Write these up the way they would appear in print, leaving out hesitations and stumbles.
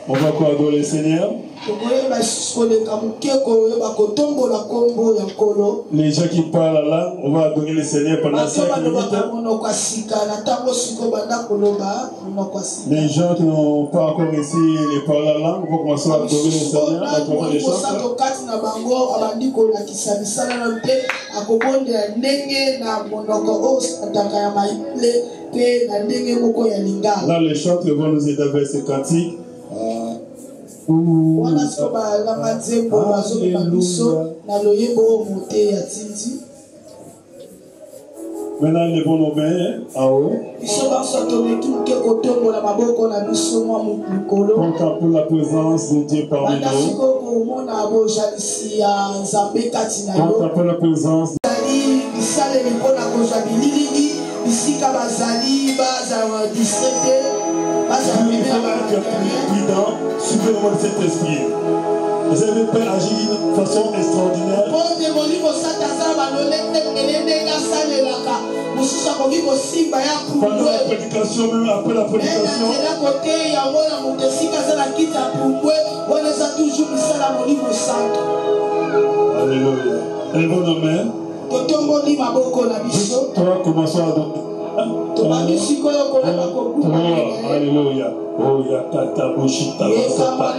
On va quoi adorer le Seigneur? Les gens qui parlent la langue, on va adorer le Seigneur pendant 5 minutes. Les gens qui n'ont pas encore ici les parlent la langue, vont commencer à adorer le Seigneur à travers les chants. Là, les chants vont nous aider avec ces cantiques. Maintenant, levons nos mains en haut. Contemplons la présence de Dieu parmi nous. Contemplons la présence de suivez-moi de cet esprit. Vous avez pu agir d'une façon extraordinaire. Pendant la prédication, même après la prédication. Alléluia. Élevons nos mains. Toi, commençons à donner. Alléluia. Oh, ya tata bushita basata.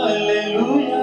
Hallelujah.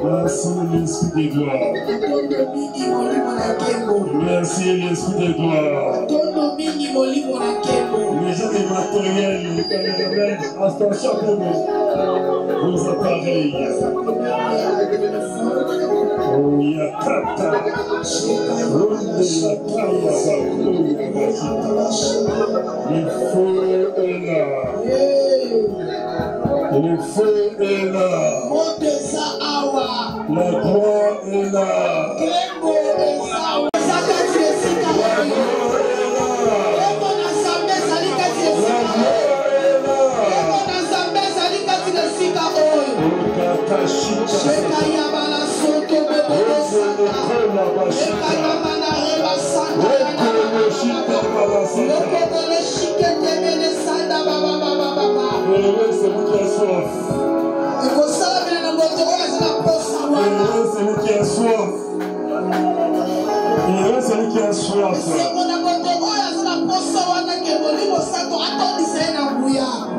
Merci l'Esprit de gloire. Merci l'Esprit de gloire. Les gens des matériels, les caméramans, attention pour vos appareils. Oh, yakata. Le feu est là. Le feu est là. La gloire est là. C'est vous qui a soif. C'est lui qui a soif. C'est lui qui a soif.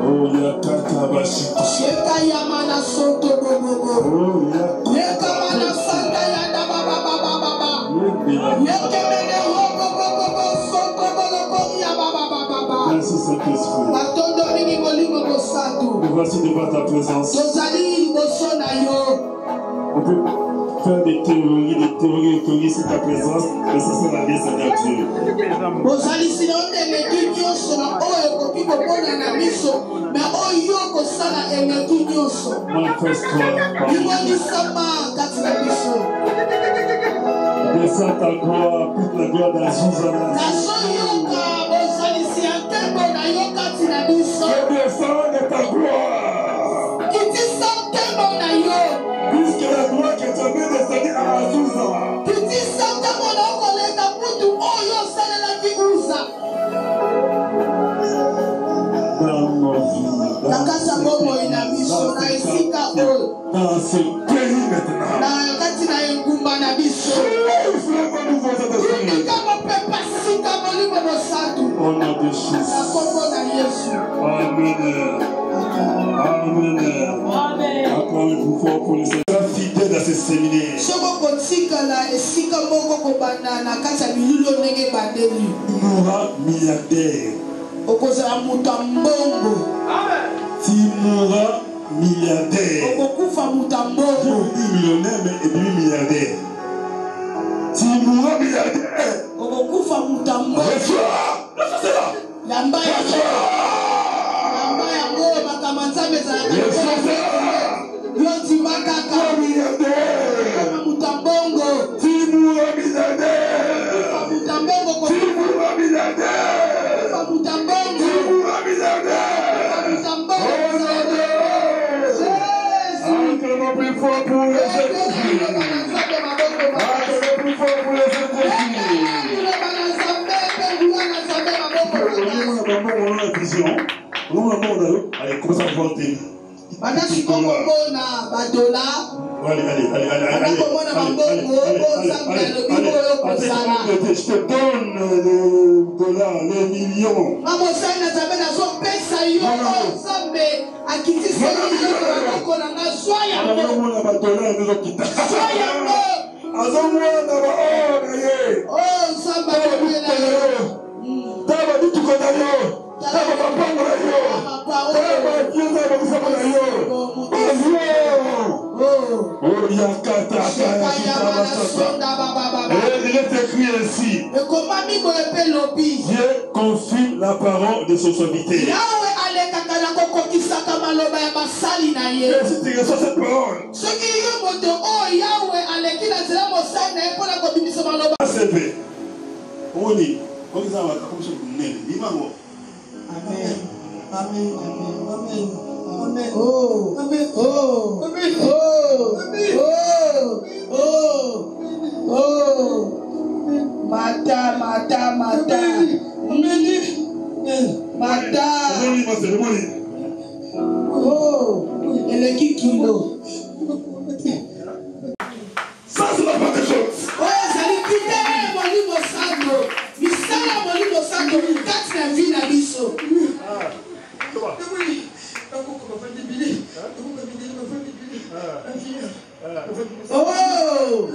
Oh, yakata bashika. Merci Saint-Esprit. Nous voici devant ta présence. On peut faire des théories sur ta présence, mais ça c'est la vie, Seigneur Dieu. Manifeste-toi. Descends ta gloire, toute la gloire d'Azusa. Descends de ta gloire. Puisque la gloire que tu as mis descendue à Azusa. Dans nos vies, dans ce pays maintenant. Au nom de Jésus. Amen. Amen. Encore une fois pour les fidèles à ce séminaire. Moura milliardaire. Timura milliardaire. Je dis millionnaire mais et puis milliardaire. Timura milliardaire. Reçois. C'est là. Allez, commence à voter. Allez, je te donne les dollars, les millions. Il est écrit ainsi. Dieu confie la parole de son serviteur. Et si tu reçois cette parole, Amen. Amen. Amen. Amen. Oh. Amen. Oh. Amen. Oh. Amen. Oh. Oh. Oh. Mata. Oh. Elle est qui kilo? Ça c'est la part des choses. Oh, ça lui quitte mon livre santo. Misala mon livre santo. Quatre na vie na biso. Oh!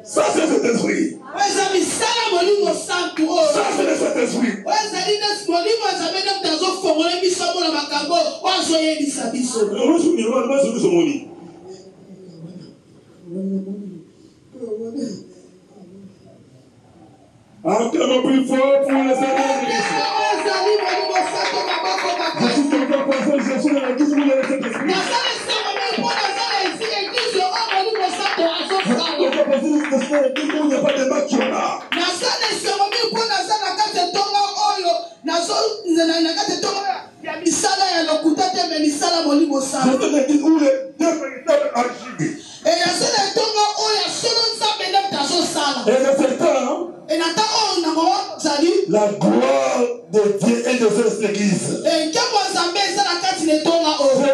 Ça, c'est cet esprit. Ça, c'est le Saint-Esprit. Encore plus fort pour le Seigneur. Je suis quelqu'un pasteur, je suis dans l'église où il y a le Saint-Esprit. Il n'y a pas de match là. C'est dans l'église où les deux véritables agissent. Et dans ce temps, la gloire de Dieu est de cette église. Je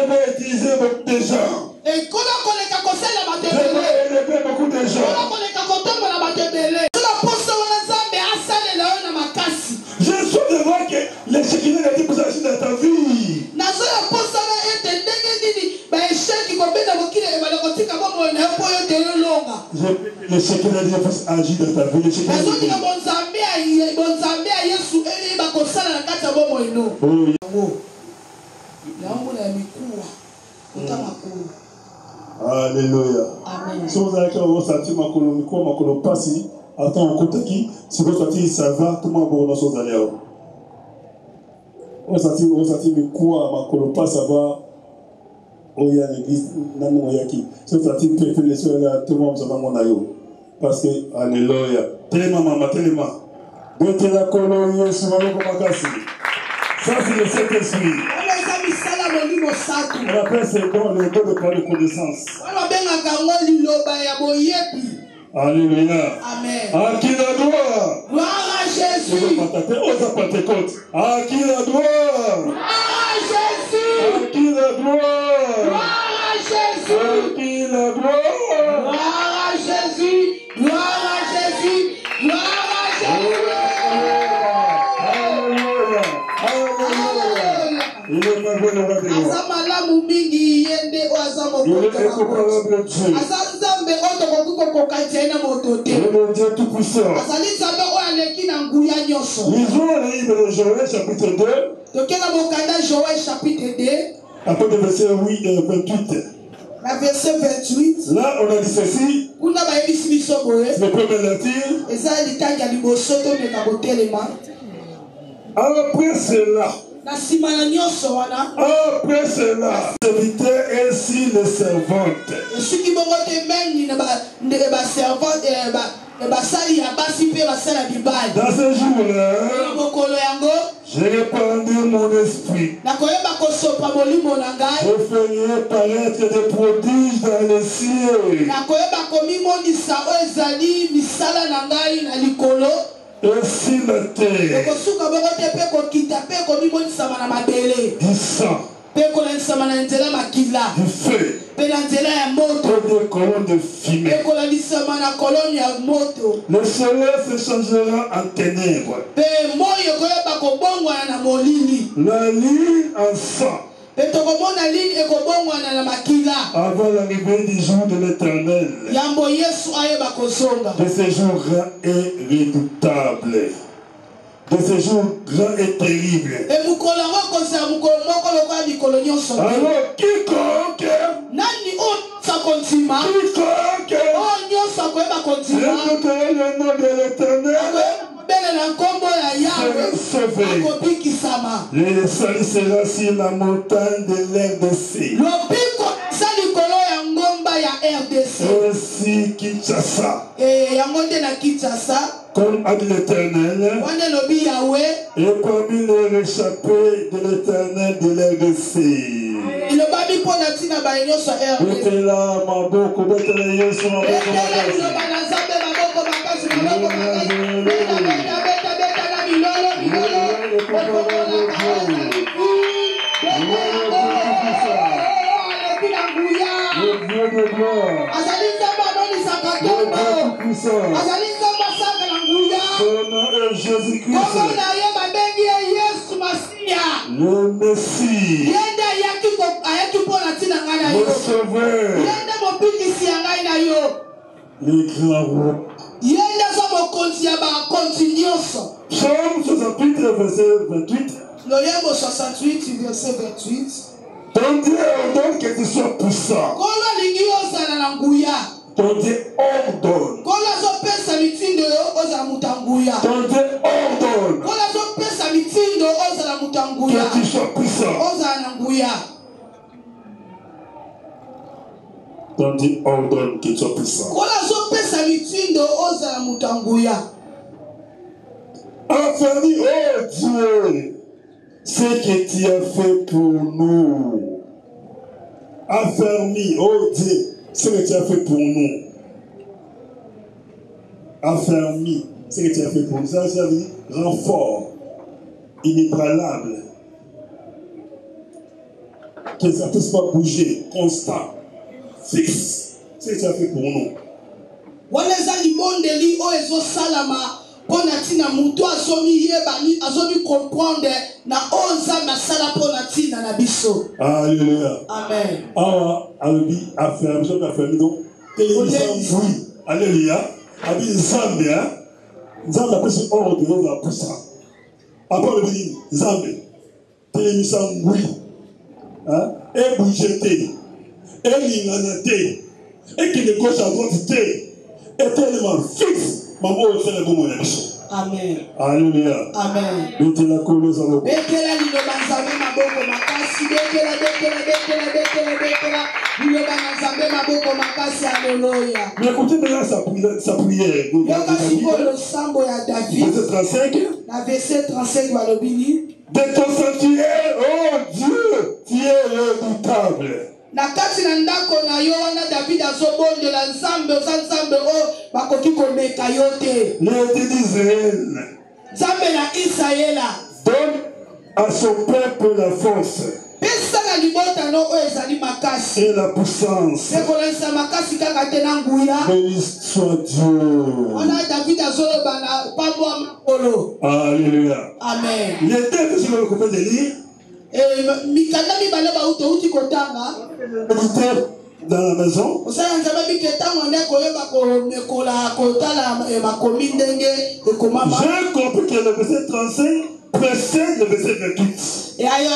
vais utiliser beaucoup de gens. Je vais élever beaucoup de gens. Je suis de voir que les Shekinah a été pour agir dans ta vie. Les Shekinah agir dans ta vie. Alléluia. Si vous avez ressenti ma colonne passe, attends, on compte qui? Si vous sentez ça va, tout le monde va vous aller. On senti mes quoi, ma colonne passe, ça va. Oh, il y a l'église, non, il y a qui? Si vous sentez que les soeurs là, tout le monde va mon aïe. Parce que, alléluia. Tellement, maman, tellement. Mettez la colonne, sur ma makasi. Ça, c'est le Saint-Esprit. On appelle ces dons les dons de par de connaissance. Alléluia. Amen. À qui la gloire? Gloire à Jésus. À qui la gloire? Gloire à Jésus. À qui la gloire? Gloire à Jésus. À qui la gloire? Gloire à Jésus. Gloire à Jésus. Gloire à Jésus. Alléluia. Alléluia. Il est merveilleux le roi des rois. Il est incomparable Dieu. Le Dieu tout-puissant. Lisons le livre de Joël chapitre 2. Après le verset 8 et 28. Verset 28. Là, on a dit ceci. C'est le premier lecture. Après cela. Après cela, serviteur ainsi les servantes. Dans ce jour-là, j'ai répandu mon esprit. Je ferai paraître des prodiges dans le ciel. Et sur la terre, du sang, du feu, et des colonnes de fumée. Le soleil se changera en ténèbres, la lune en sang, avant l'arrivée du jour de l'Éternel, de ce jour grand et redoutable, de ce jour grand et terrible. Alors quiconque écoutera le nom de l'Éternel sera sauvé. Le salut sera sur la montagne de l'RDC. Ainsi Kinshasa. Comme a dit l'Éternel, et parmi les réchappés de l'Éternel de l'RDC. Betela maboko, betela Yesu maboko makasi. Le Dieu de gloire, le Dieu tout-puissant, puissant. azali nzambe asanga na nguya Son nom est Jésus-Christ, kombo na ye babengi ye yesu masiya le Messie, ye nde ayaki mpo na ntina ngai na le yo Sauveur, ye nde mobikisi ya ngai na yo le grand roi. ye nde aza mokonzi ya bakonzi nyonso. Psaume 68, verset 28. Loyembo 68 verset 28. Ton Dieu ordonne que tu sois puissant. Kolo alingi ozala na nguya. Ton Dieu ordonne. Kolo azopesa mitindo yo ozala moto ya nguya. Ton Dieu ordonne Kolo azopesa mitindo ozala moto ya nguya. que tu sois puissant. Ozala na nguya. Ton Dieu ordonne que tu sois puissant. Kolo azopesa mitindo ozala moto ya nguya. Affermis, oh Dieu, ce que tu as fait pour nous. Affermis, oh Dieu, ce que tu as fait pour nous. Affermis, ce que tu as fait pour nous. Ça veut dire rend fort, inébranlable. Que ça ne puisse pas bouger, constant, fixe. Ce que tu as fait pour nous. Wana eza libondeli oyo ezosalama mpo na ntina moto azomiyebani azomi comprendre na oyo nzambe asala mpo na ntina na biso. Alléluia. Amen. Awa alobi affermi, soki affermi donc telemisa mbui. Alléluia. Abi nzambe, nzambe apesi ordre ozala puissant. Apa alobi nini? Nzambe telemisa mbui, ebouge te, elingana te, ekende gauche à droite te, etelema fixe. Maman osala bomo na biso. Amen. Alléluia. Amen. Betela kolo ezala. Bekela liloba nzambe maboko makasi. Bekela liloba na nzambe maboko makasi. Alléluia. Mais écoutez bien sa prière. Yoka sikoyo losambo ya David. Verset 35. Na verset 35 balobini. De ton sanctuaire, oh Dieu, tu es redoutable. Na kati na ndako na yo wana David azobondela nzambe oza nzambe oyo bakoki komeka yo te. Le Dieu d'Israël Nzambe na Israela donne à son peuple la force pesa na libota no oyo ezali makasi. et la puissance. Ekolesa makasi kaka te na nguya. Béni soit Dieu. Wana David azoloba na pambo ya makolo. Alléluia. Amen. Les textes sur le côté de lire, Mikanda mibale bauti outi kotanga. méditez dans la maison. Osala nzambe biketango nde koyeba komekola kotala makomi ndenge ekomama. J'ai compris que le verset 35 précède le verset 28. Et ailleurs,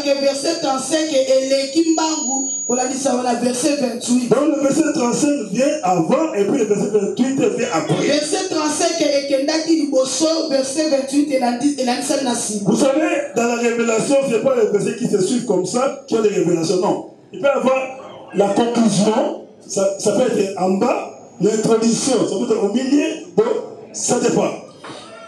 que verset 35 eleki mbangu kolalisa wana verset 28. Donc le verset 35 vient avant et puis le verset 28 vient après. Verset 35 ekendaki liboso, verset 28 elandisa na sima. Vous savez, dans la révélation, ce n'est pas les versets qui se suivent comme ça qui ont les révélations, non. Il peut y avoir la conclusion, ça peut être en bas, l'introduction, ça peut être au milieu, donc ça dépend.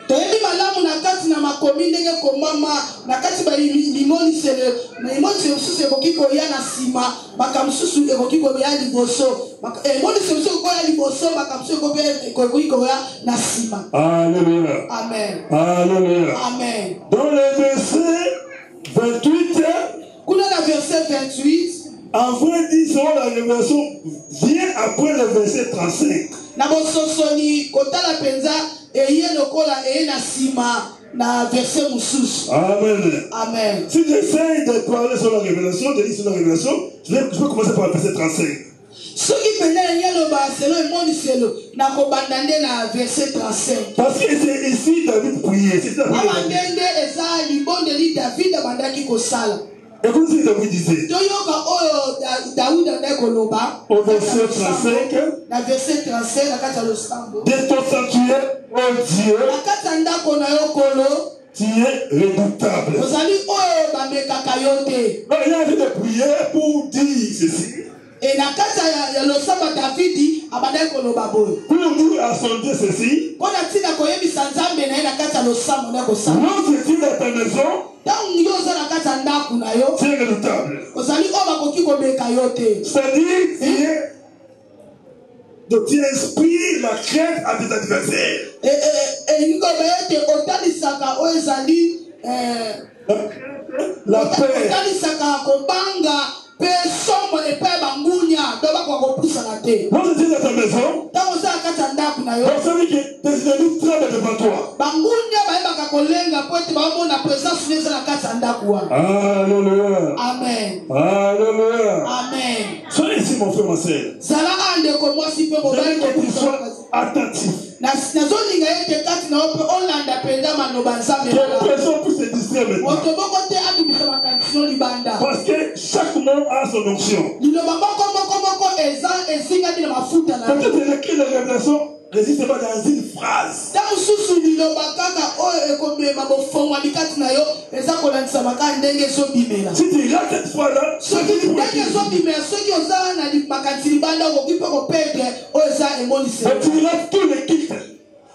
Toyebi malamu na kati na makomi ndenge komama na kati ba limonisele na limonisele susu ekoki koya na sima makamsusu ekoki koya liboso limonisele susu koya liboso makamsusu ekoki koya na sima. Alléluia. Amen. Alléluia. Amen. Dans le verset 28, kuna na verset 28 en vrai disons la révélation vient après le verset 35. na bososoni kotala penza eye lokola eye na sima na verset mususu. Amen. Amen. Si j'essaie de parler sur la révélation, de lire sur la révélation, je peux commencer par le verset 35. Soki pendele nyaloba selo emoniselo na kobanda nde na verset 35. Parce que c'est ici David priait. C'est ça. Abandende eza libondeli David abandaki kosala. Et comme si David disait, Toyoka oyo David andaki koloba au verset 35, na verset 35 na kati ya losambo. de ton sanctuaire, oh Dieu, Na kati ya ndako na yo kolo tu es redoutable. ozali oyo bamekaka yo te. Donc, il a envie de prier pour dire ceci. Et na kati ya losambo Davidi abandaki koloba boyo. Pour dire à son Dieu ceci. Mpo na ntina koyebisa nzambe na ye na kati ya losambo nde kosala. Lorsque tu es dans ta maison, ntango yo oza na kati ya ndako na yo tu es redoutable. ozali oyo bakoki komeka yo te. C'est-à-dire, tu inspires la crainte à tes adversaires. elingi koba ete otalisaka oyo ezali La paix. otalisaka kobanga pe sombo epai bangunya doba kwa kopusa na te. Moi, je dis dans ta maison, Tango za kata ndaku na yo. vous savez que tes ennemis tremblent devant toi. Bangunya baeba kakolenga po ete bamona présence neza na kata ndaku wana. Alléluia. Amen. Alléluia. Amen. Soyez ici, mon frère, ma soeur. Zala ande ko mwasi pe Je mobali veux que tu sois attentif. nazolinga ete kati na ope olanda mpenza maloba nzambe Que personne puisse se distraire maintenant. moto moko te abimisa makanisi no libanda Parce que chaque mot a son onction. liloba moko ezingami na mafuta na Peut-être écrit la révélation n'existe pas dans une phrase. ta mosusu liloba kaka oyo ekomema bofongwani kati na yo eza kolandisa maka ndenge ezobimela Si tu rates cette fois-là, soki ndenge ezobimela soki oza na makanisi libanda okoki mpe koperdre oyo eza emoniselo tu rates tous les kits.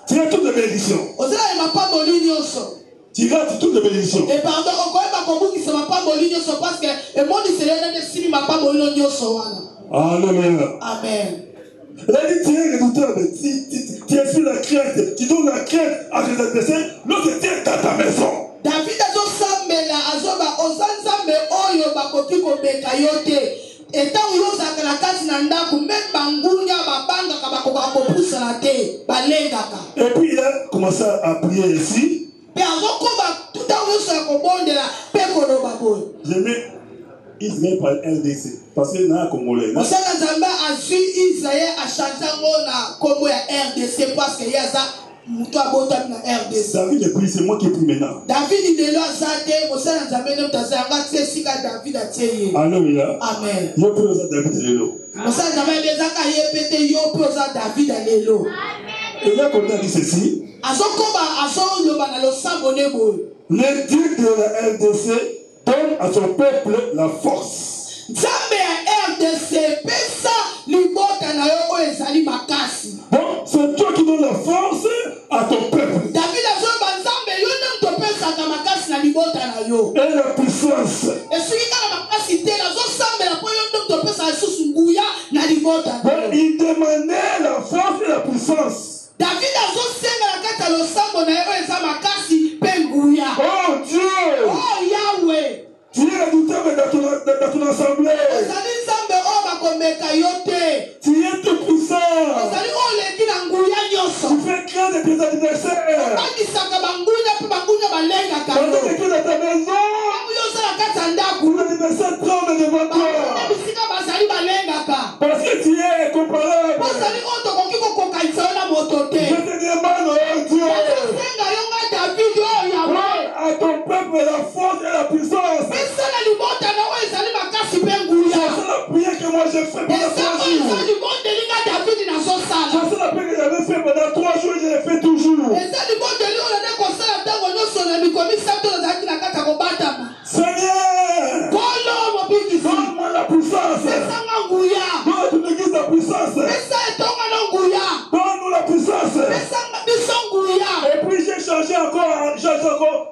Tu rates toutes les bénédictions. ozala na mapamboli nyonso. Tu rates toutes les bénédictions. Et pardon, okoyeba kobungisa mapamboli nyonso parce que emoniselo ene esili mapamboli nyonso wana. Alléluia. Amen. Il a dit, tu es redoutable, tu exprimes la crainte, tu donnes la crainte à tes adversaires, l'autre tient dans ta maison. David azosambela azoba ozanzambe oyo bakoki kobeka yo te. Etango yo ozalaka na kati na ndako meme bangunya babangaka bakoka kopusana te balengaka. Et puis il a commencé à prier ici. Pe azokoba tutango nyonso ya kobondela mpe koloba boye. Israël par LDC. Parce que dans Congolais. Mosala Nzambe azwi Israël achange yango na kombo ya RDC parce que yaza mutu abotami na RDC. David est pris, c'est moi qui prie maintenant. David lelo azate mosala Nzambe ne mutaza yanga tie sika David atie. Alléluia. Amen. Yo prie aux David lelo. Mosala Nzambe bezaka yepete yo pe oza David lelo. Et là qu'on a dit ceci. Azokoba azoloba na losambo ne boye. Le Dieu de la RDC donne à son peuple la force. Nzambe ya RDC pesa libota na yo oyo ezali makasi. Bon, c'est toi qui donne la force à ton peuple. David azoba Nzambe yo nde mutopesaka makasi na libota na yo. Et la puissance. Esoki kaka makasi te nazosambela mpo yo nde mutopesa lisusu nguya na libota na Bon, yo. il demandait la force et la puissance. David azosenga na kati ya losambo na ye oyo eza makasi mpe nguya. Oh Dieu! Oh Yahweh! Tu es redoutable dans ton assemblée. Ozali Nzambe oyo bakomeka yo te. Tu es tout puissant. Ozali oyo oleki na nguya nyonso. Tu fais craindre tes adversaires. Obakisaka banguya mpe banguya balengaka yo. Pendant que tu es dans ta maison, Bango yo oza na kati ya ndako. les adversaires tremblent devant Banguya toi. bisika bazali balengaka. Parce que tu es comparable. Ozali oyo tokoki kokokanisa yo na moto te. Je te demande, oh Dieu, Nazosenga yo nga David oyo Yahweh. donne à ton peuple la force et la puissance. Esala libota na oyo ezali makasi mpe nguya. C'est la prière que moi j'ai fait pendant 3 Eza oyo jours. eza libondeli nga David nazosala. C'est la prière que j'avais fait pendant 3 jours et je l'ai fait toujours. Eza libondeli oyo nde kosala ntango nyonso na mikolo misato nazalaki na kati ya kobatama. Seigneur, Kolo mobikisi. donne-moi la puissance. Pesanga nguya. Donne ton église la puissance. Pesa etonga no nguya. Donne-nous la puissance. Pesanga biso nguya. Et puis j'ai changé encore.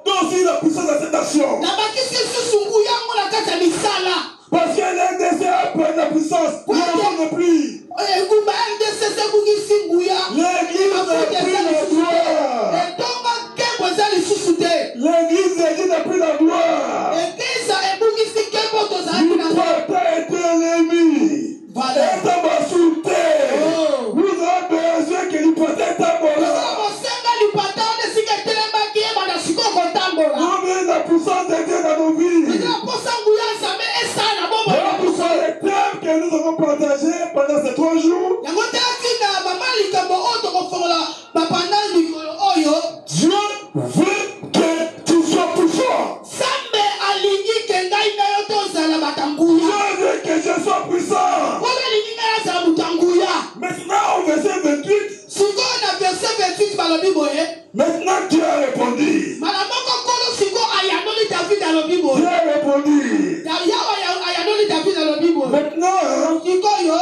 Donne aussi la puissance à cette action. Nabakisi lisusu nguya yango na kati ya misala. Parce qu'elle est désirée pour la puissance. Nous ne plus. Engumba RDC sebungisi nguya. L'église n'a plus la gloire. Etonga nkembo eza lisusu te. L'église n'a plus la gloire. Eglise ebungisi nkembo tozalaki na Nous pas été ennemis. Voilà. Et t'as Oh. Nous avons besoin que l'hypothèse t'aborde. Mosenga lipata one sika etelembaki yeba na sikoyo kotambola. Nous avons la puissance de Dieu dans nos vies. Ezala mposa nguya nzambe esala na bomoi na Ce biso. sont les thèmes que nous avons partagés pendant ces 3 jours. Yango te atina mama likambo oyo tokofongola bapanda mikolo oyo. Dieu veut que tu sois plus fort. Nzambe alingi ke ngai na yo tozala batanguya. Dieu veut que je sois puissant. Oyo alingi ngai azala motanguya. Maintenant, au verset 28, Sikoyo na verset 28 balobi boye. maintenant Dieu a répondu. Mala moko nkolo sikoyo ayanoli David alobi boye. Dieu a répondu. Yawe ayanoli David alobi boye. Maintenant, Sikoyo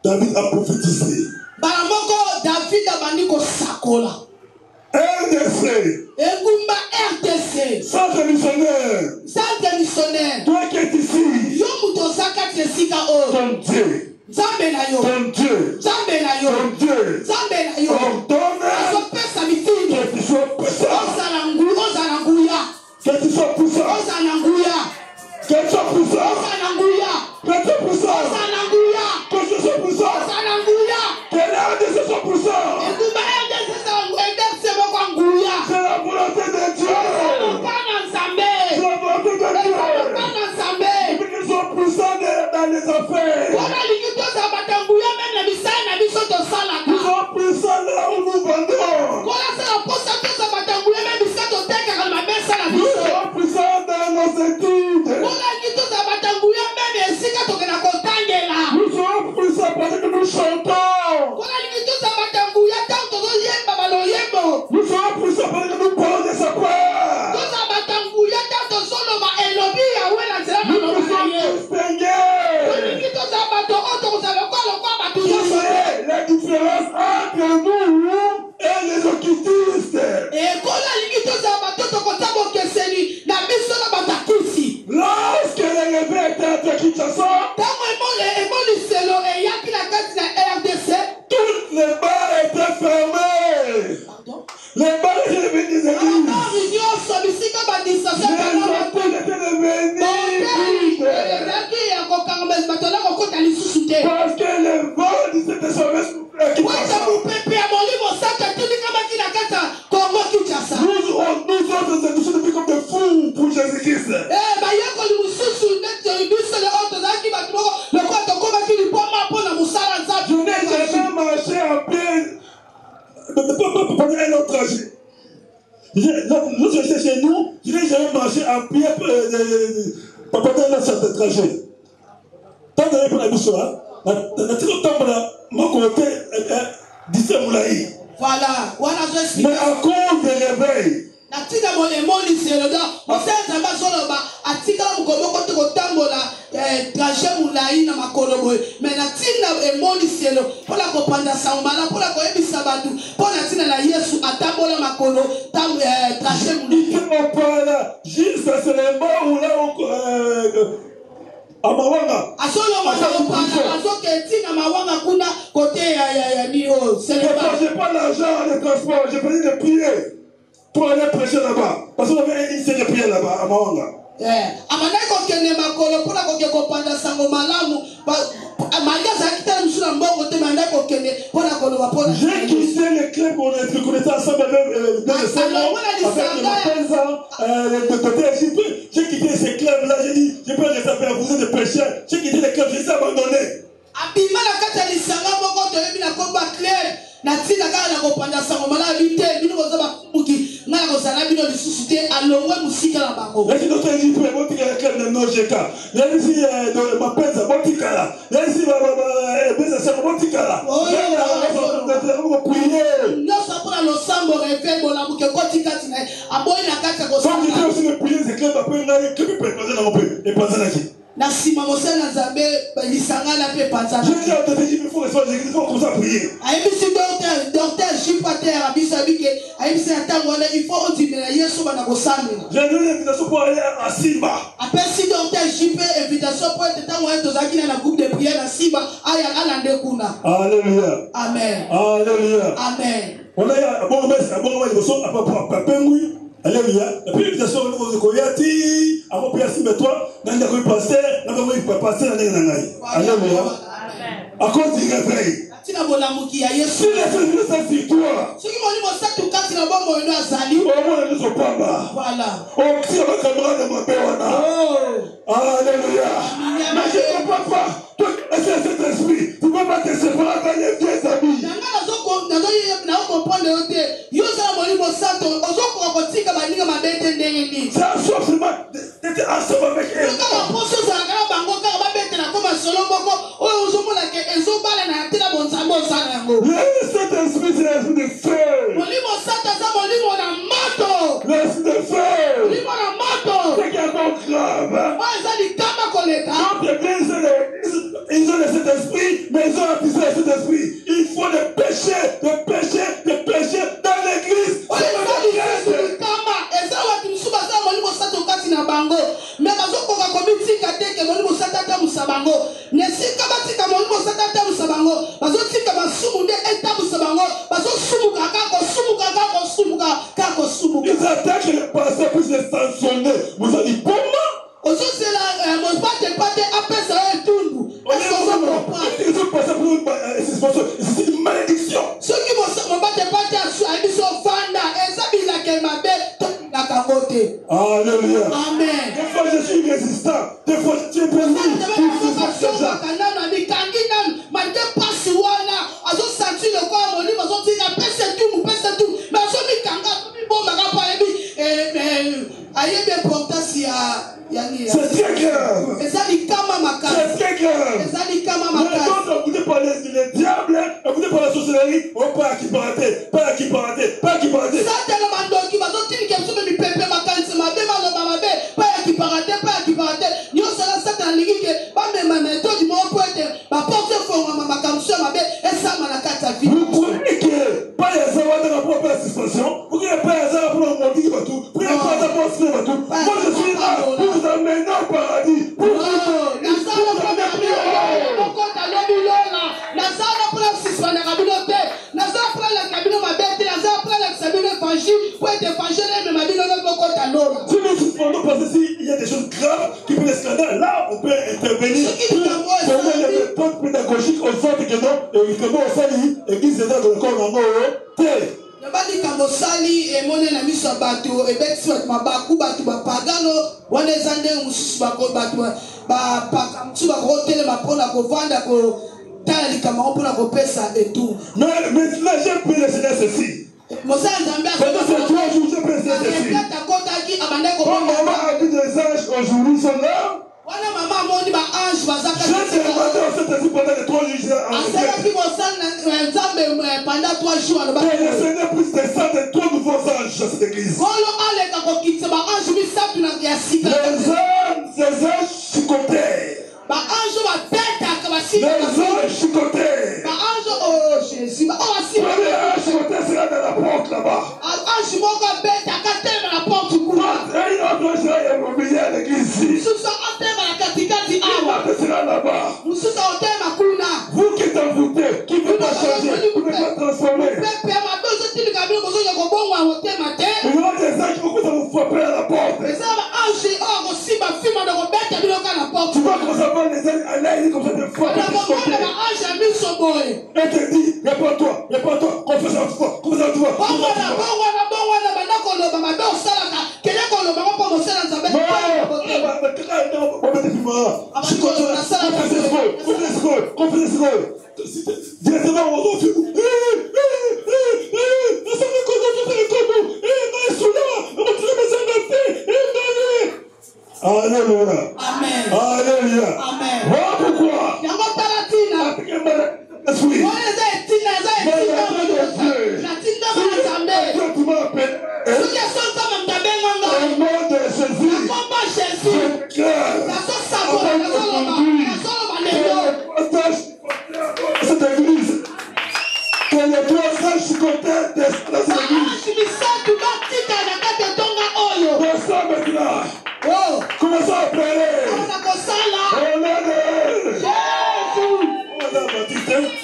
David a prophétisé. bala moko David abandi kosakola. RDC, Engumba RDC. centre missionnaire, Centre missionnaire. toi qui es ici, Yo muto ozaka te esika oyo. ton Dieu, Nzambe na yo. ton Dieu, Nzambe na yo. ton Dieu, Nzambe na yo. ordonne Azopesa mitindo. que tu sois puissant, Ozala nguya. que tu sois puissant, Ozala nguya. de nous et les occultistes. Lorsque le réveil était à Kinshasa, toutes les bars étaient fermées. Les bars étaient devenus des églises. Les hôtels étaient devenus vides. Parce que le vent du Saint-Esprit à Kinshasa. Nous autres, nous sommes devenus comme des fous pour Jésus-Christ. Je n'ai jamais marché à pied pendant un autre trajet. Lorsque j'étais chez nous, je n'ai jamais marché à pied pendant un autre trajet. Tant d'ailleurs pour la bouche, la temps mon côté, disait Moulaï. Voilà, mais à cause des réveils, natika molemo liselo da osenza bazoloba atika mukomoko tokotambola trajet mulai na makolo boy mais natina emoli liselo pola kopanda saumana pola koyebisa bantu pona tina na Yesu atambola makolo tam trajet mulai on parle juste seulement où là Amawanga. Je n'ai pas l'argent de transport, j'ai pris des prières pour aller prêcher là-bas. Parce qu'on avait une série de prières là-bas, à Amawanga. J'ai quitté les clubs où on était ensemble avec le côté Égypte. J'ai quitté ces clubs-là, j'ai dit, je peux rester à vous de pécheurs. J'ai quitté les clubs, j'ai abandonné. na sima mosala nzambe lisanga na pe panza je dis à tes équipes il faut comme ça prier ayebisi docteur Jipater abisabike ayebisi atangwana il faut odimela Yesu bana kosambela j'ai donné l'invitation pour aller à Simba apesi docteur Jipe invitation pour être tangwana tozaki na groupe de prière na Simba aya alande kuna alléluia amen alléluia amen on a bon messe bon messe so papa pengui alléluia la première invitation on ko yati avant prier Simba toi nanga ko passer nanga ko passer na ngai alléluia à cause du réveil tina bolamuki ya Yesu si les choses sont sur toi soki molimo satu kati na bombo eno azali on ne se pas mal voilà on tire ma camarade de ma péwana alléluia mais je ne comprends pas toi c'est cet esprit tu ne peux pas te séparer avec les vieux amis na comprendre yote yo sala molimo satu ozoko kotika baninga mabete ndenge ni ça sauf seulement d'être ensemble avec eux kama poso za kala bango kaka babete na koma solo boko oyo ozomona ke ezobala na tela bonzambo sana yango cet esprit c'est l'esprit de feu molimo satu za molimo na moto l'esprit de feu molimo na moto c'est qui est encore grave oyo za likama koleka ils ont cet esprit mais ils ont appris cet esprit il faut des péchés dans l'église bango mais bazokoka komitika teke molimo satata musabango nesika batika molimo satata musabango bazotika basumu nde etamusa bango bazosumuka kako ils attaquent les pasteurs pour se sanctionner vous allez comment ozosela mobate pate apesa etundu ils sont passés pour une malédiction soki mobate pate abiso vanda ezabilaka mabe tokilaka ngo te alléluia amen des fois je suis résistant des fois je suis permis mikangi nanu mande pasi wana azosanti lokola molimo azotika pese tu mais azomikanga azomibombaka pa yebi ayebi importance c'est très grave ezali kama makasi c'est très grave ezali kama makasi donc vous parlez le diable vous parlez la sorcellerie on pas qui paraît satana mandoki bazotinike biso mipepe makanisi mabe maloba mabe pa ya kiparate nyosala satana lingike bamema metodi moko po ete baporte fongama makambo ya mabe esama na kati ya vie vous croyez que te. Nabadi kamosali emone na miso bato ebeti bato mabaku bato bapagano wana ezande mususu bako bato ba pakamsu bako tele mapona ko vanda ko tala likama mpona ko pesa et tout. Mais maintenant j'ai pris le Seigneur ceci. Mosala Nzambe Pendant ces 3 jours j'ai pris le Seigneur ceci. Comme maman a dit des anges aujourd'hui sont là. Wana mama amoni ba ange bazaka. J'ai demandé au Saint-Esprit pendant les 3 jours. Asalaki mosala Nzambe pendant 3 jours. Que le Seigneur puisse descendre de 3 nouveaux anges dans cette église. Les anges chicotés. Les anges chicotés. Premier ange chicoté sera dans la porte là-bas. Et une autre ange sera immobilier à l'église ici. Une autre sera là-bas. Vous qui t'envoûtez, qui ne pouvez pas changer, qui ne pouvez pas transformer. Il y aura des anges qui vont vous frapper à la porte. Tu vois comment ça va les anges aller comme ça te frapper de ce côté. Et te dit, réponds-toi, confesse à toi, confesse à toi. Directement on va faire. Alléluia. Amen. Alléluia. Amen. Voilà pourquoi. Esprit. Tu m'as appelé. Au nom de Jésus. Je cette église. Que les 3 anges chicotés de cette église. Descends maintenant. Commençons à prier. Au nom de Jésus.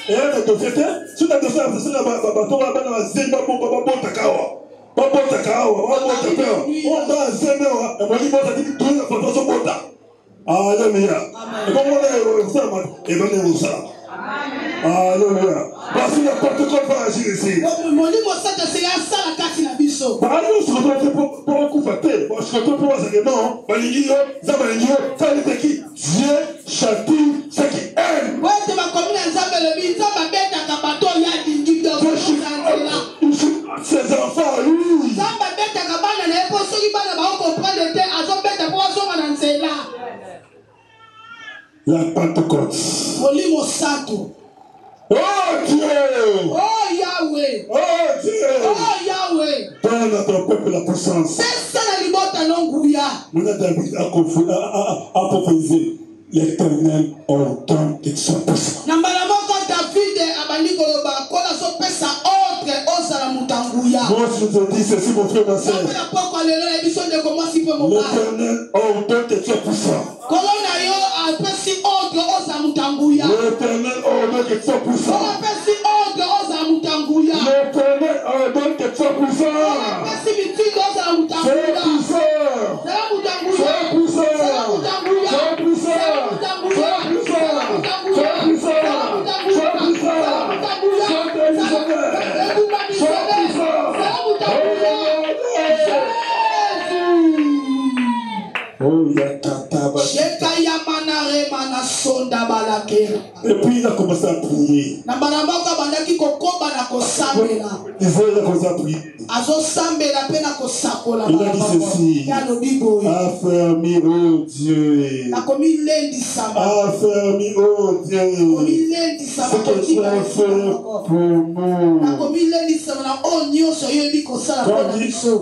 Et elle est dossier. Si tu as dossier, c'est la bateau là-bas dans la zéro, on va Alléluia. Alléluia. Voici le protocole pour agir ici. Par nous, ce qu'on fait pour couper, ce qu'on peut voir, c'est que non, Dieu châtie ceux qui aiment. Ses enfants, lui. La Pentecôte. Oh Dieu! Oh Yahweh! Oh Dieu! Oh Yahweh! Donne à ton peuple la puissance. Mon David a prophétisé l'Éternel ordonne que tu sois puissant. Moi, je te dis ceci, mon frère, ma soeur. L'Éternel ordonne que tu sois puissant. L'Éternel ordonne que tu sois puissant. L'Éternel ordonne que tu sois puissant. Sois puissant. Sois puissant. Sois puissant. Sois puissant. Sois puissant. Sois puissant. Sois délivré. Sois puissant. Oh, et puis il a commencé à prier. Il a commencé à prier. Il a dit ceci. Affermis, oh Dieu. Affermis, oh Dieu. Ce que tu as fait pour nous. Quand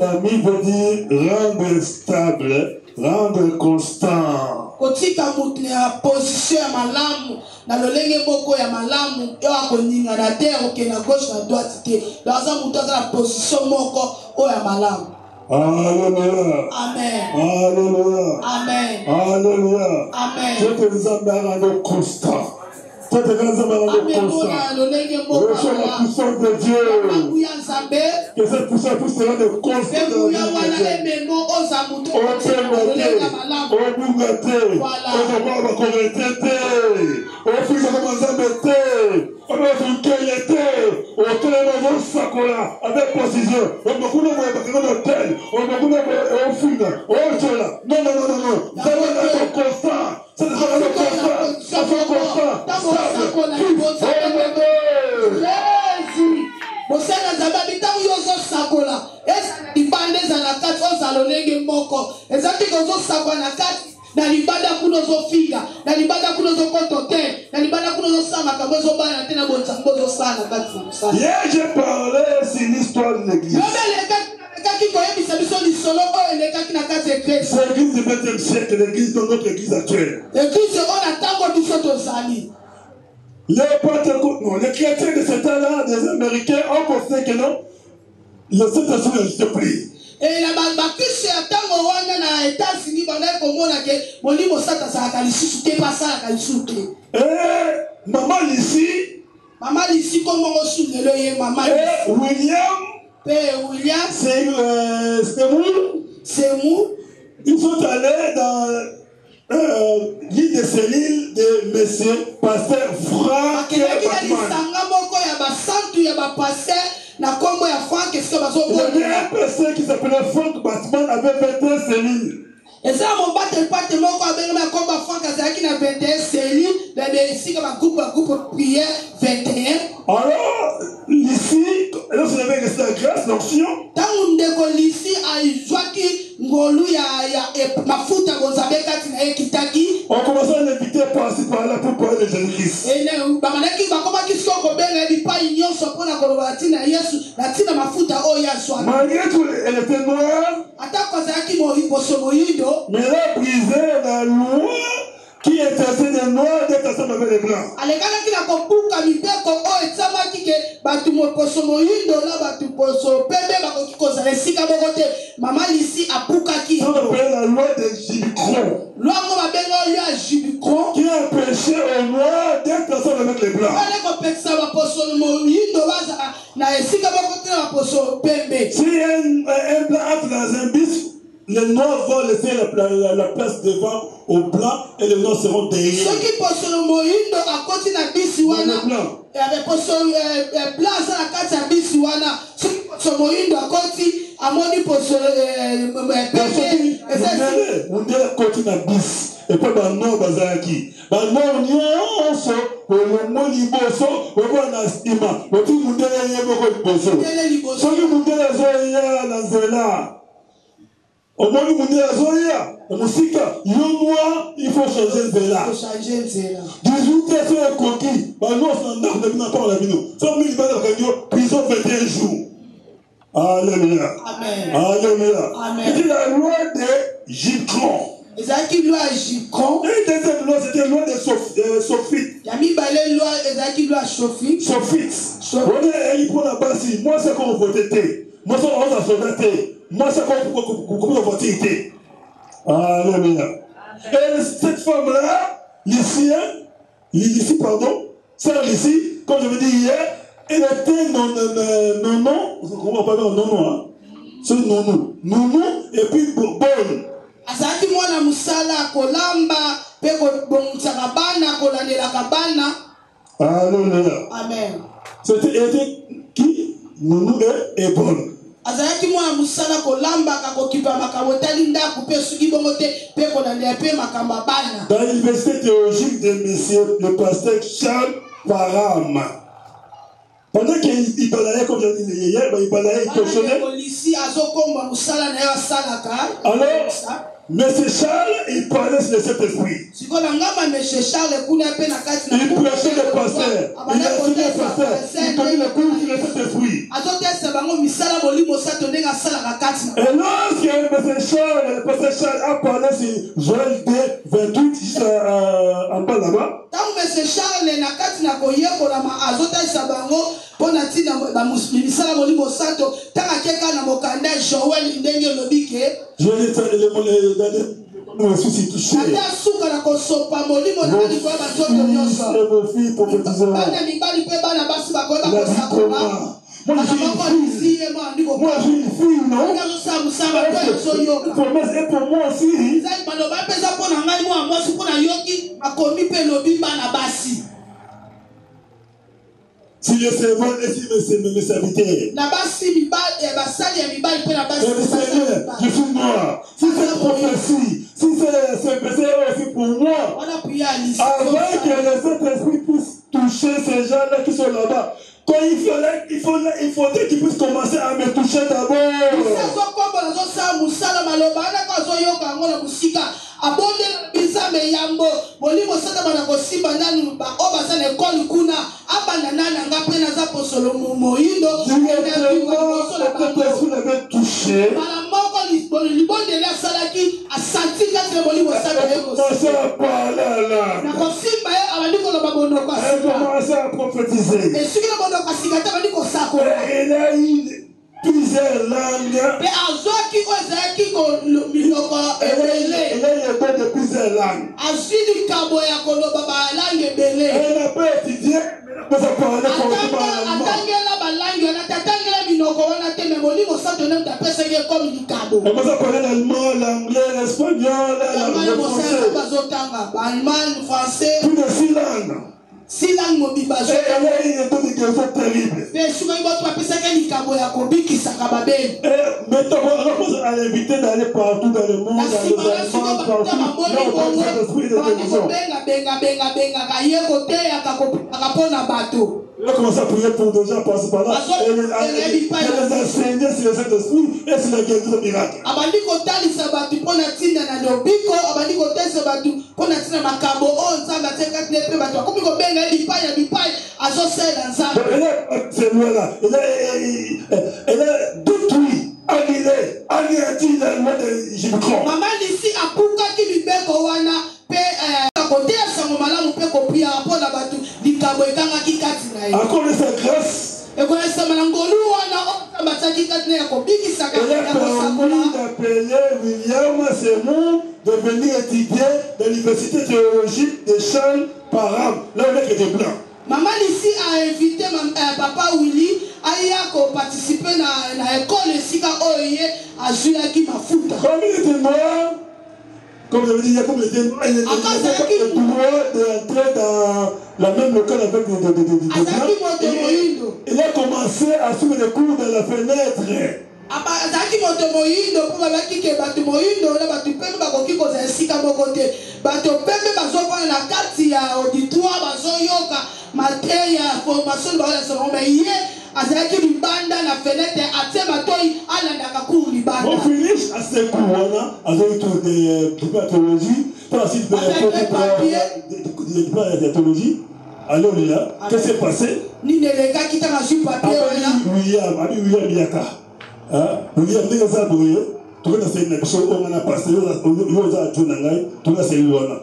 l'ami veut dire rendre stable, rendre constant. Kotika mutnia position ya malamu na lolenge moko ya malamu yo akoninga na terre ke na gauche na droite te laza mutaza na position moko o ya malamu. Alléluia. Amen. Alléluia. Amen. Alléluia. Amen. Je te dis à rendre constant. Je te dis à rendre constant. Reçois la puissance de Dieu. Que cette puissance puisse te rendre constant dans la vie de Dieu. On nous gâter. On va convertir. On fait ça comme un zambété. Quel était au téléphone Sakola avec précision. On va couler dans l'hôtel. On va couler au film. Non. Ça va être constant. Ça va être constant. Ça va être constant. Jésus. Bosana zababi tamu yozo sakola. Esa libande za nakati ozalonege moko. Esa tiko zo sakwa nakati. Na libanda kuno zo figa. Na libanda kuno zo kotote. Na libanda kuno zo sama kabozo bana tena bonza bozo sana kati sana. Hier j'ai parlé sur l'histoire de l'église. C'est l'église du 20e siècle, l'église de notre église actuelle. Les Pentecôtes, non, les chrétiens de ce temps-là, des Américains, ont considéré que non, le Saint-Esprit n'existe plus. Et la bakisi ya tango wana na États-Unis bana komona ke molimo sata za kalisusu ke pasa kalisusu. Maman ici comment on souvient le ye maman William c'est mou. Ils sont allés dans l'île de Céline de monsieur pasteur Franck Batman. Il y avait un pasteur qui s'appelait Franck Batman avec 21 cellules. Et ça, mon batteur pas tellement qu'on a bien comme Franck Azaki n'a 21 cellules, mais ici comme un groupe prière 21. Alors ici, lorsqu'on avait resté la grâce, l'onction. Tant on décolle ici à Joaki Ngolu ya mafuta gonzabeka tina ekitaki. On commençait à l'inviter par-ci par-là pour parler de Jésus-Christ. Et bamanaki bakoma kisiko kobela bipa union sopona kolobatina Yesu latina mafuta oya swa. Malgré tout, elle était noire. Atako zaki moyibo moyido. Mais elle a brisé la loi qui est assez des noirs d'être ensemble avec les blancs. Alekana kila kompuka mipeko o etsama kike batu moposo moyindo na batu poso pembe bakoki kozala esika bokote mama lisi apuka ki. Ça s'appelle la loi de Jibicron. Loi ngo babenga loi ya Jibicron. Qui a empêché aux noirs d'être ensemble avec les blancs. Bana kopekisa baposo moyindo baza na esika bokote na baposo pembe. Si un blanc entre dans un bus, les noirs vont laisser la place devant aux blancs et les noirs seront derrière. Ceux qui posent le mohindo à côté de la bisiwana, et avec posé place à la carte de la bisiwana, ceux qui posent le mohindo à côté, à mon posé le on dit à côté de la bis. Et puis, bah non, bazaki. Bah non, on y est, on sort, on moni bosso, on va dans stima. On dit, on dit, il y a beaucoup de bosso. Ceux qui ont dit, il y a la zéla. Au moins, nous disons à Zoya, la musique, il faut changer de là. 18 personnes sont coquilles. Nous, on n'a pas la vie. 100 000 balles de prison 21 jours. Alléluia. Amen. Alléluia. C'est la loi de Jibicron. Et deuxième loi, c'était la loi de Sophite. Sophite. On est pour la base. Moi, c'est qu'on votait. Moi, c'est qu'on a sauvé. Moi, c'est qu'on a voté. Alléluia. Et cette femme-là, Lucie, sœur Lucie, comme je vous dis hier, elle était non, comment on parle non, hein? C'est non, et puis bonne. Azaki mwana musala kolamba peko bontsaka bana kolandela kabana. Alléluia. Amen. C'était qui? Nounou et bonne. Azaki mwana musala kolamba kakokipa makabotali ndaku pe suki bongote pe kolandela pe makamba bana. Dans l'université théologique de monsieur le pasteur Charles Parham. Pendant qu'il parlait, comme je disais hier, il parlait, il questionnait. Alors, M. Charles, il parlait sur le Saint-Esprit. Il prêchait le pasteur. Il a suivi le pasteur. Il donnait le cours sur le Saint-Esprit. Et lorsque M. Charles, le pasteur Charles a parlé sur Joël 2, 28, juste en bas là-bas. Je me suis touché. Vos filles prophétisent. Moi, je suis une fille, non? Promesse est pour moi aussi. Si les servants et si mes serviteurs. Je suis moi. Si c'est prophétie, si c'est aussi pour moi, avant que les autres esprits puissent toucher ces gens-là qui sont là-bas, quand il faudrait qu'ils puissent commencer à me toucher d'abord. Commencé à prophétiser. Il a eu plusieurs langues. Il a eu de plusieurs langues. Elle n'a pas étudié, mais ça parlait correctement. Elle m'a parlé l'allemand, l'anglais, l'espagnol, le français. Plus de 6 langues. Si langue mobile elle a eu une éducation terrible. Maintenant, on a l'invité d'aller partout dans le monde, dans les Allemands, partout. Là, on parle de cet esprit de télévision. Il a commencé à prier pour des gens passer par là. Et les enseigner sur les esprits et sur la guérison de miracle. Elle a détruit, annulé, anéanti la loi de Jibicron. Maman ici a pouka qui lui fait Kowana. Encore de sa grâce, elle a permis d'appeler William Seymour de venir étudier dans l'université théologique de Charles Parham, là où il était blanc. Maman ici a invité papa Willy à participer à l'école ici à Zulaki Mafuta. Comme il était noir, comme je dit, comme il était noir, il avait le droit d'entrer dans la même local avec des il a commencé à suivre les cours de la fenêtre. Azaki moto moyindo pour babaki ke bato moyindo na bato pembe bakoki koza esika moko te bato pembe bazovana na kati ya auditoire bazoyoka materia ya formation baola somo mais ye azaki libanda na fenêtre atie matoi alandaka cours libanda. On finish à ce cours-là avec de théologie, par suite de théologie. Alors là, qu'est-ce qui s'est passé? Ni ne le gars qui t'a reçu papier William Yaka. William Yaka Boye, tu connais c'est une chose on a passé yo za tunangai, tu connais c'est lona.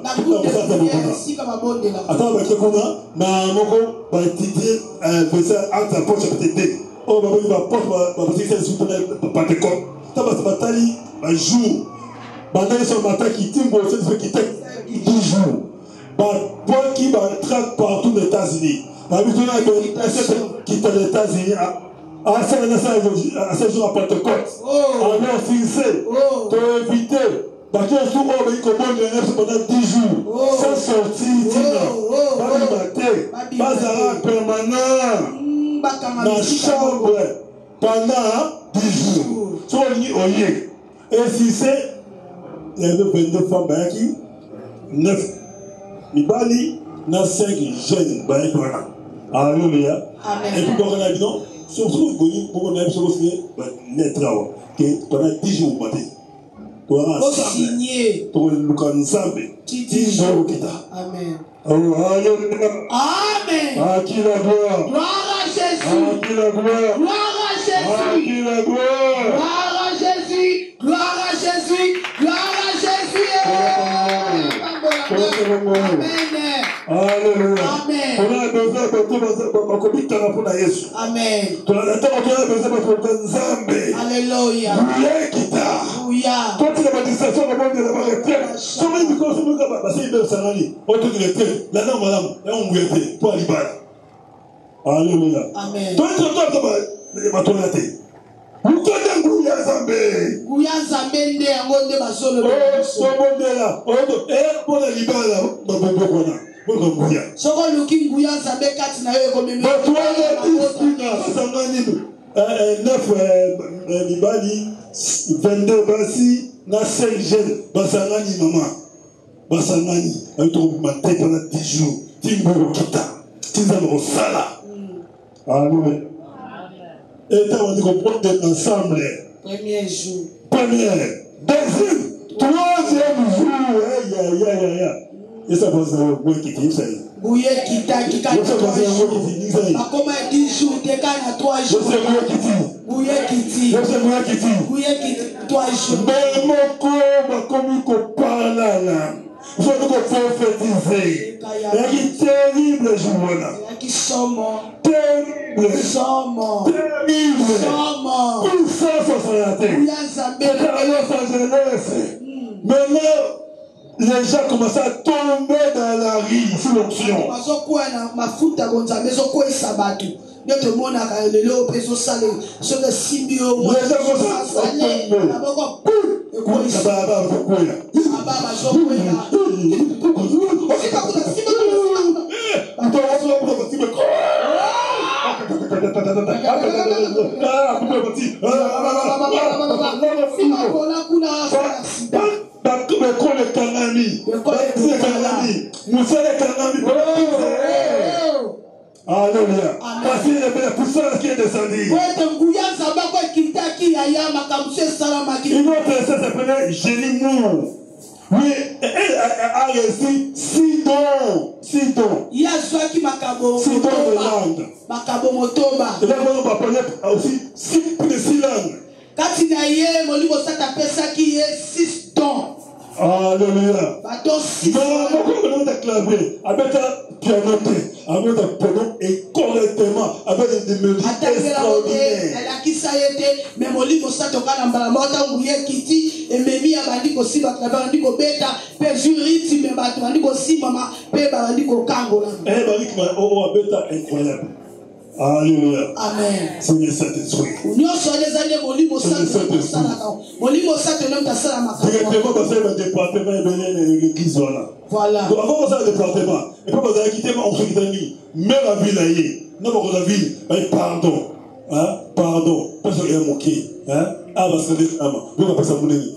Attends, parce que comment na moko ba étudier verset Actes apôtres chapitre 2. Oh ba porte ba c'est sur Pentecôte. Ta ba batali ba jour. Ba dans son matin qui timbo c'est qui tek 10 jours. Paul qui va traque partout aux États-Unis. Qui est aux États-Unis à ce jour à Pentecôte. Alors, s'il sait, tu as évité. Parce que tout le monde est pendant 10 jours. Sans sortir, pas du matin, pas permanent. Dans la chambre pendant 10 jours. Soit on dit, et si c'est, il y avait 22 femmes qui 9. Mibali na 5 jeunes baïkwana. Alléluia. Et puis quand on a dit non, surtout pour on a aussi les travaux que tu as 10 jours matin. Tu as signé. Tu as ensemble. 10 jours kita. Amen. Alléluia. Amen. À qui la gloire? Gloire à Jésus. À qui la gloire? Gloire à Jésus. À qui la gloire? Gloire à Jésus. Gloire à Jésus. Gloire à Jésus. Amen. Alléluia. Amen. On a besoin de kubita na pona Yesu. Amen. Tunataka besoin de Nzambe. Alléluia. Kita. Alléluia. Toi tu as pas distraction de monde de la retraite. Comment il faut que ça va passer de salari. Auto de retraite. La non madame, là on mouille pour libérer. Alléluia. Amen. Toi tu dois pas tourner. Ukonde nguya Nzambe. Nguya Nzambe nde yango nde basolo. Oh, so bonde là. Oh, pour la libérer là, baboko na. soko luki nguya nzambe kati na yo ekomemi mibali 22 basi na 5 jeunes basangani mama basangani ayotokobima te pendant 10 jours timboko kita tinzambe kosala amen eta wandi koprendre ensemble premier jour deuxième troisième jour et ça passe dans le bois qui dit ça bouye kitaki kati 3 jours akoma 10 jours teka na 3 jours bouye kiti 3 jours moko bakomi kopalana il faut que prophétiser et terrible jour là terrible maintenant les gens commencent à tomber dans la rue sous l'onction. Les gens commencent alléluia. Parce qu'il y avait la puissance qui est descendue. Une autre ça s'appelait Gélimou. Oui, elle a reçu 6 dons. 6 dons. Il y a ceux qui Macabo. 6 dons de langue. Macabo Motoba. Et là, on va parler aussi 6 langues. Quand il y a Molibo Satapesa qui est 6 dons. Alléluia. Non, clavier, avec un piano, avec un piano et correctement, avec des mélodies extraordinaires. Mais mon livre, ça te parle en bas, moi, t'as oublié Kitty, et Mémi a dit aussi, bah, t'as dit qu'au bêta, père juriste, mais bah, t'as dit aussi, maman, père, bah, dit qu'au Kangola. Eh, bah, dit que, oh, bêta, incroyable. Alléluia. Amen. Seigneur Saint-Esprit. Directement, parce que le département est venu l'église. Voilà. Donc, avant de faire le département, et puis, vous avez quitté, on se quitte, mais la ville, non, la ville, pardon. Hein? Pardon. Parce qu'il y a un moqué. Hein? Ah, parce que c'est un homme. Vous avez ça, vous avez dit,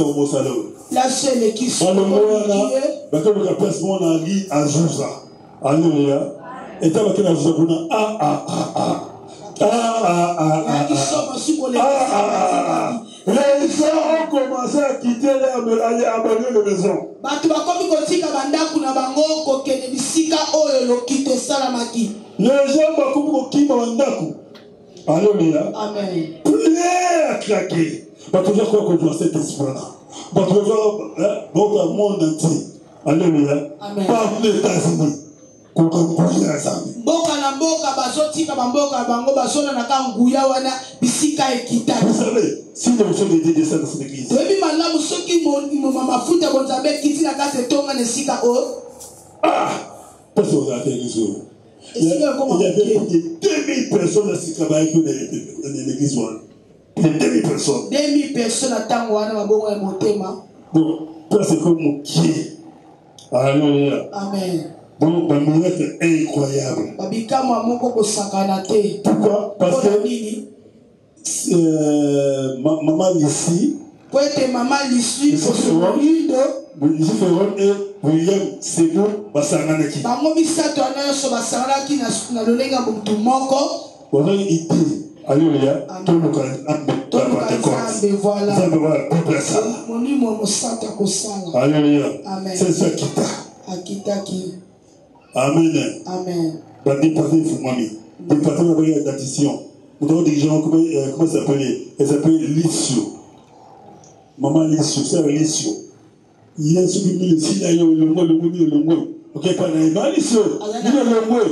au mot salaud. La seule qui se passe. Parce que le placement a dit à Jouza. Alléluia. Et tu as vu la Zoubuna. Les gens ont commencé à quitter aller abandonner les maisons. Les gens ont quitter alléluia. Amen. Plein à craquer. Toujours quoi qu'on doit cet esprit-là. Toujours notre monde entier. Alléluia. Par les États-Unis. Mboka na mboka bazotika bamboka bango bazona na kanguya wana bisika ekita. Vous savez, si nous sommes des descendants de cette église. Toyebi malamu soki mafuta bonzabe kiti na kase tonga ne sika o. Ah, parce qu'on a fait les jours. Il y avait 2000 personnes à ce travail dans l'église. 2000 personnes. 2000 personnes à Tangwana mabongo ya motema. Donc, c'est comme mon pied. Alléluia. Amen. Donc, un miracle incroyable. Pourquoi? Parce que maman ici, et William Sebo Basanganaki. Alléluia. Alléluia. C'est ça qui t'a. Amen. Amen. Département de l'addition. Nous avons des gens, comment ça s'appelle? Elle s'appelle Lissio. Maman Lissio, c'est Lissio. Il y a ceux qui me disent, il y a le mot. Ok, pas la Lissio. Il y a le mot.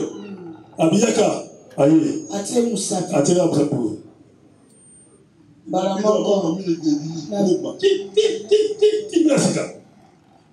Abiyaka. Aïe. Atire Moussapi. Atire Moussapi. Balamoko.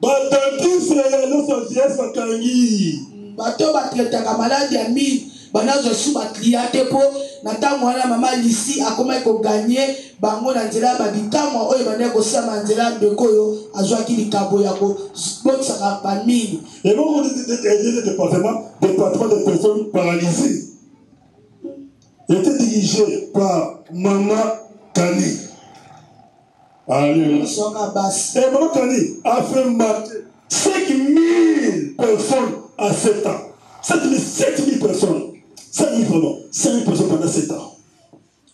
Badantiste ya Los Angeles bakangi. Bato batretaka maladi ya mille banazo su batlia te po na ntango wana mama Lisi akomaki koganye bango na nzela babikamwa oyo bandeki kosala nzela ndeko oyo azwaki likabo ya kobotisaka bamini. Et bon, on était des départements de personnes paralysées. Il était dirigé par Maman Kani. Alléluia. Et Maman Kani a fait marcher 5000 personnes à 7 ans. 7000 personnes. 5000 personnes pendant 7 ans.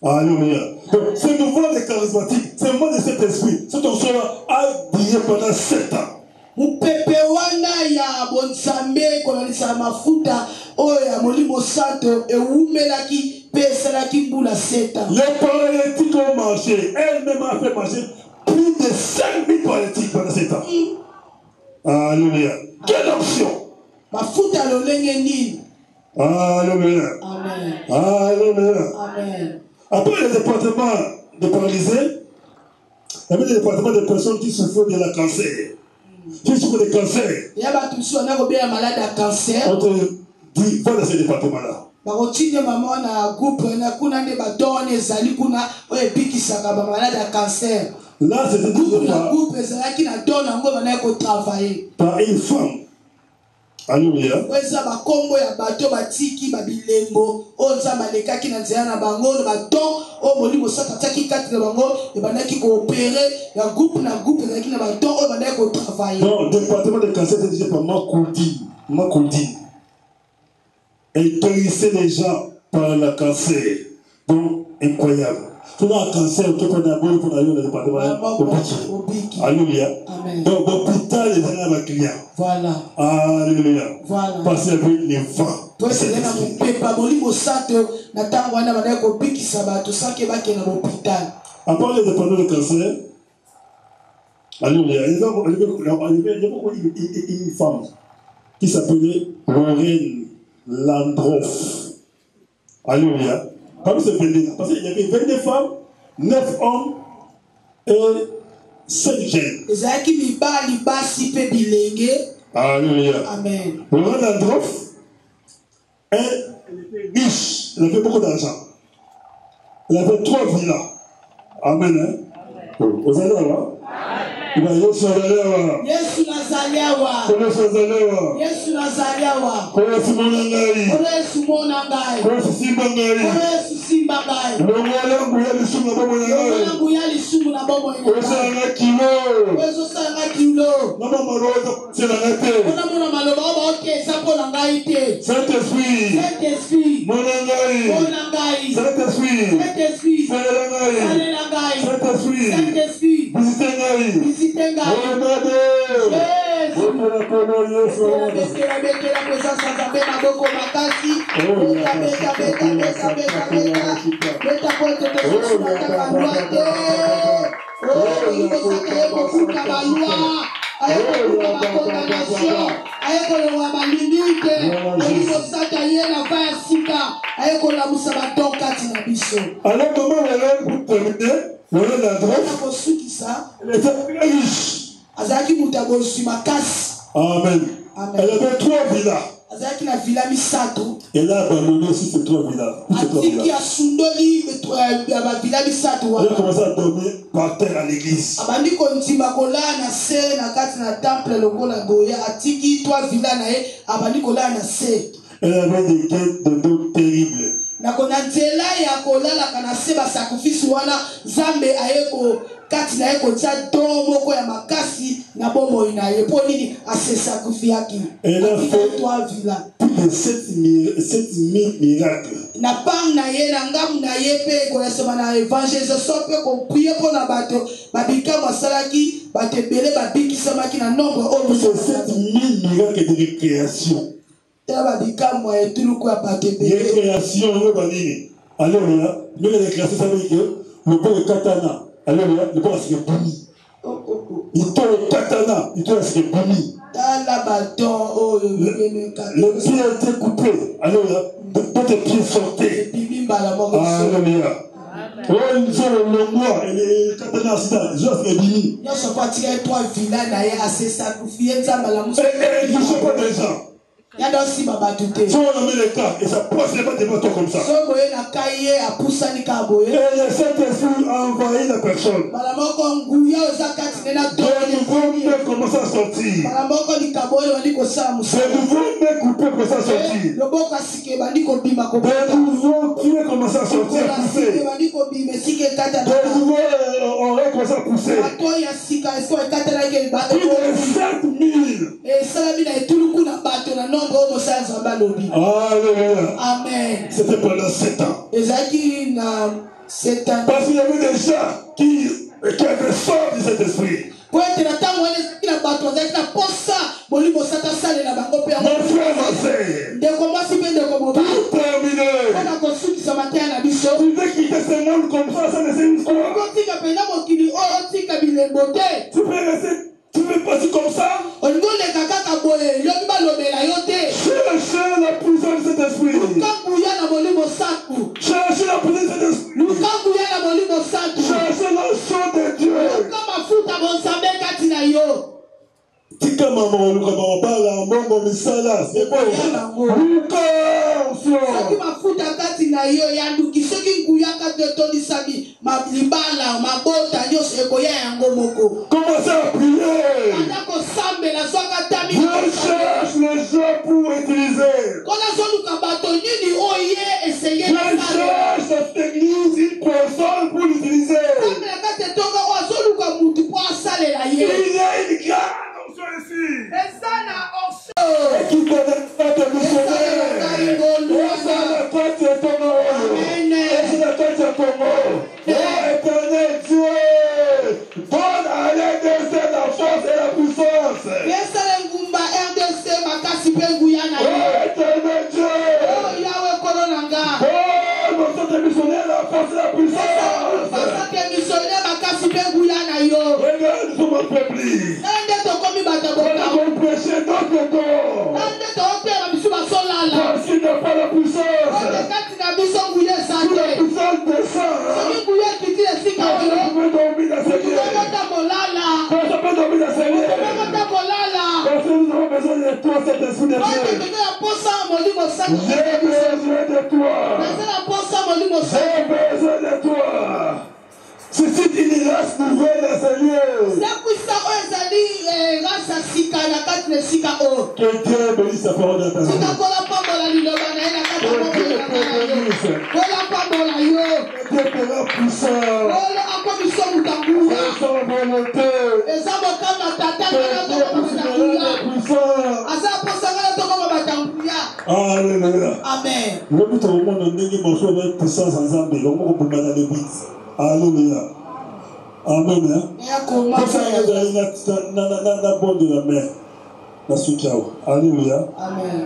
Alléluia. Donc, ce mouvement des charismatiques, ce mouvement de cet esprit, cet onction-là a brillé pendant 7 ans. Mupepe wana ya bonsambe kolonisa mafuta oyo ya molimo santo ewumelaki pesalaki mbula 7 ans. Les paralytiques ont marché. Elle-même a fait marcher plus de 5000 paralytiques pendant 7 ans. Alléluia. Quelle option? Mafuta lolenge nini? Alléluia. Amen. Alléluia. Amen. Après les départements de paralysés, il y avait des départements de personnes qui souffrent de la cancer. Qui souffrent de cancer. Il y a des personnes qui sont malades de cancer. On te dit, va dans ces départements-là. Bakotinye mama na groupe na kuna ne badone ezali kuna oye bikisaka ba malade ya cancer. Là c'est dit par groupe ezali na donne ngo bana ko travailler par une femme. Alléluia. Weza ba kombo ya bato batiki ba bilembo onza malekaki na nzela na bango ba don o molimo sata taki kati na bango e banaki ko opérer ya groupe na groupe ezali na ba don o banaki ko travailler. Donc département de cancer c'est dirigé par Makoudi. Elle guérissait les gens par le cancer. Donc, incroyable. Tout le cancer, tout le monde pour aller dans le département. Alléluia. Donc, l'hôpital est dans la client. Voilà. Alléluia. Voilà. Parce que les vents. Toi, c'est là mon papa. Mon livre sato. Nathan wana wana ko biki sabato sanke baki na l'hôpital. À part les départements de cancer, alléluia. Il y a une femme qui s'appelait Lorraine Landroff. Alléluia. Comme c'est 22, parce qu'il y avait 22 femmes, 9 hommes et 5 jeunes. Alléluia. Amen. Lorraine Landroff, elle était riche, elle avait beaucoup d'argent. Elle avait 3 villas. Amen. Hein? Vous allez là? Yesu nazaliwa. Yesu nazaliwa. Yesu nazaliwa. Yesu mona ngai. Yesu mona ngai. Yesu simba ngai. Yesu simba ngai. Longola nguya lisumu na bomo ngai. Longola nguya lisumu na bomo ngai. Yesu na kilo. Yesu sana kilo. Mama maroza c'est la ngate. Ona mona maloba ba okay sapo na ngai te. Saint-Esprit. Saint-Esprit. Mona ngai. Mona ngai. Saint-Esprit. Saint-Esprit. Sala ngai. Sala ngai. Saint-Esprit. Saint-Esprit. Visite ngai. Visite ngai. Alors comment vous terminez? Elle était riche. Azaki mutabosi makasi. Amen. Elle avait 3 villas. Azaki na villa misato. Elle a abandonné aussi ces 3 villas. Atiki asundoli ba villa misato wana. Elle a commencé à dormir par terre à l'église. Abandi konzima kola na se na kati na temple lokola goya atiki 3 villas na ye abandi kola na se. Elle avait des quêtes de dos terribles. Na kona nzela ya kolala kana se ba sacrifice wana Zambe ayeko kati na yeko tsa moko ya makasi na bomo ina ye po nini ase sacrifiaki. Elle a fait 3 villas. Plus de 7000 miracles. Na pang na ye na ngam na ye pe ko yasema na evangelise so pe ko prier pour na bato babika masalaki batebele babiki samaki na nombre o plus de 7000 miracles de récréation. Babika moi et tout le quoi batebele. Récréation le banini. Alors là, nous les récréation ça veut dire que le bon katana. Alors là, le bon c'est buni. Il tourne le katana, il tourne c'est buni. Le pied a été coupé. Alors là, de tes pieds sortaient. Alléluia. Oh, il fait le mois et les katana c'est juste les bini. Nous sommes fatigués 3 villas d'ailleurs assez sacrifiés ça malamu. Et il ne faut pas des gens. Si on a mis les cas et ça passe les bateaux comme ça. Et le Saint-Esprit a envahi la personne. De nouveaux mecs commencent à sortir. De nouveaux mecs coupés commencent à sortir. De nouveaux pieds commencent à sortir, à pousser. De nouveaux oreilles commencent à pousser. Plus de 7000. Alléluia. Amen. C'était pendant 7 ans. Parce qu'il y avait des gens qui avaient sorti de cet esprit. Mon frère, ma sœur, tout terminé. Tu veux quitter ce monde comme ça ne sert quoi? Tu peux rester. Tu veux passer comme ça? Cherchez la puissance de cet esprit. Cherchez la puissance de cet esprit. Cherchez la chose de Dieu. Tika maman, nous avons parlé à mon misala. C'est quoi? Commencez à prier. Je cherche les gens pour utiliser. Je cherche cette église, une personne pour l'utiliser. Il y a une grande option ici. Et qui connaît pas de missionnaire. Et c'est la tête de Congo. Et c'est la tête de Congo. Oh éternel Dieu, donne à l'RDC la force et la puissance. Oh éternel Dieu, donne aux autres missionnaires la force et la puissance. Regarde, nous sommes affaiblis. On a prêché notre corps. Parce qu'il n'y a pas la puissance. Si la puissance descend, quand je peux dormir dans ces lieux. Quand je peux dormir dans ces lieux. Parce que nous avons besoin de toi, cet esprit de Dieu. J'ai besoin de toi. J'ai besoin de toi. Ceci est une race nouvelle dans ces lieux. Que Dieu bénisse sa parole de ta vie. Que Dieu te rend puissant. C'est son volonté. Alléluia. Amen. Le but au monde de Nengi Bonsoir avec puissance en Zambie. Le monde pour mener l'église. Alléluia. Amen. Pour ça, il y a une bonne de la mer. Alléluia. Amen.